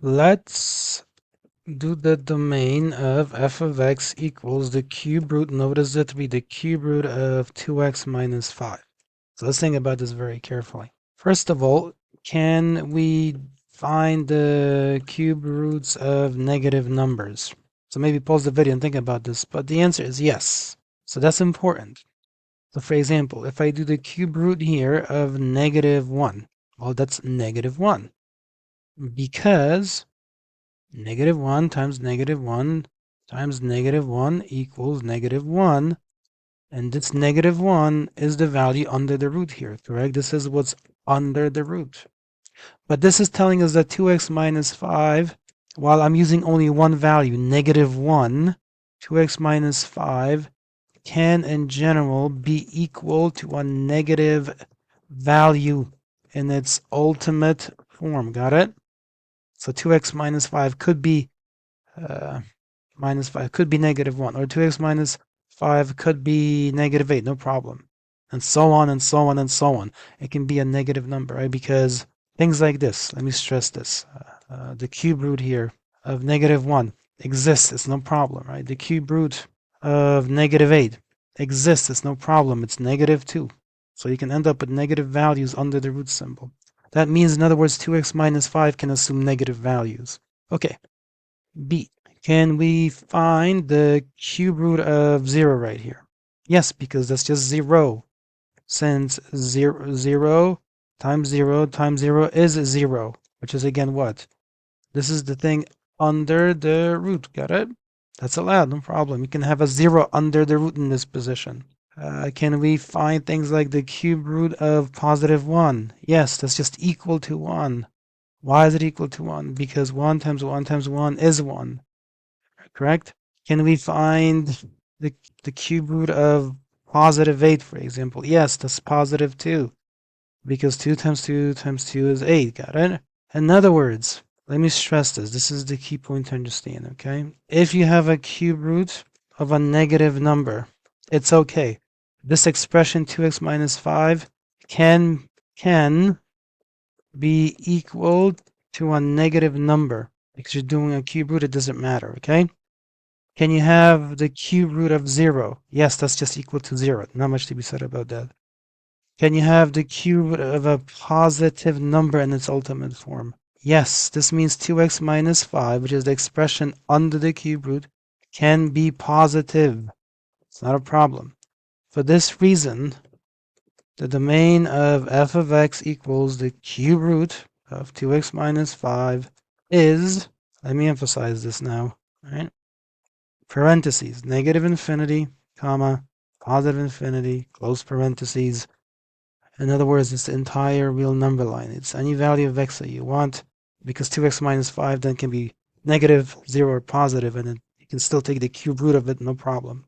Let's do the domain of f of x equals the cube root. Notice that to be the cube root of 2x minus 5. So let's think about this very carefully. First of all, can we find the cube roots of negative numbers? So maybe pause the video and think about this, but the answer is yes. So that's important. So for example, if I do the cube root here of negative 1, well, that's negative 1 because negative 1 times negative 1 times negative 1 equals negative 1. And this negative 1 is the value under the root here, correct? This is what's under the root. But this is telling us that 2x minus 5, while I'm using only one value, negative 1, 2x minus 5 can in general be equal to a negative value in its ultimate form. Got it? So 2x minus 5 could be minus 5 could be negative 1, or 2x minus 5 could be negative 8, no problem. And so on and so on and so on. It can be a negative number, right? Because things like this, let me stress this. The cube root here of negative 1 exists, it's no problem, right? The cube root of negative 8 exists, it's no problem, it's negative 2. So you can end up with negative values under the root symbol. That means, in other words, 2x minus 5 can assume negative values. Okay, B. Can we find the cube root of 0 right here? Yes, because that's just 0. Since 0 times 0 times 0 is 0, which is again what? This is the thing under the root. Got it? That's allowed, no problem. You can have a 0 under the root in this position. Can we find things like the cube root of positive 1? Yes, that's just equal to 1. Why is it equal to 1? Because 1 times 1 times 1 is 1. Correct? Can we find the cube root of positive 8, for example? Yes, that's positive 2. Because 2 times 2 times 2 is 8. Got it? In other words, let me stress this. This is the key point to understand, okay? If you have a cube root of a negative number, it's okay. This expression 2x minus 5 can be equal to a negative number. Because you're doing a cube root, it doesn't matter, okay? Can you have the cube root of 0? Yes, that's just equal to 0. Not much to be said about that. Can you have the cube root of a positive number in its ultimate form? Yes, this means 2x minus 5, which is the expression under the cube root, can be positive. It's not a problem. For this reason, the domain of f of x equals the cube root of 2x minus 5 is, let me emphasize this now, right? Parentheses, negative infinity, comma, positive infinity, close parentheses. In other words, it's the entire real number line. It's any value of x that you want, because 2x minus 5 then can be negative, 0, or positive, and you can still take the cube root of it, no problem.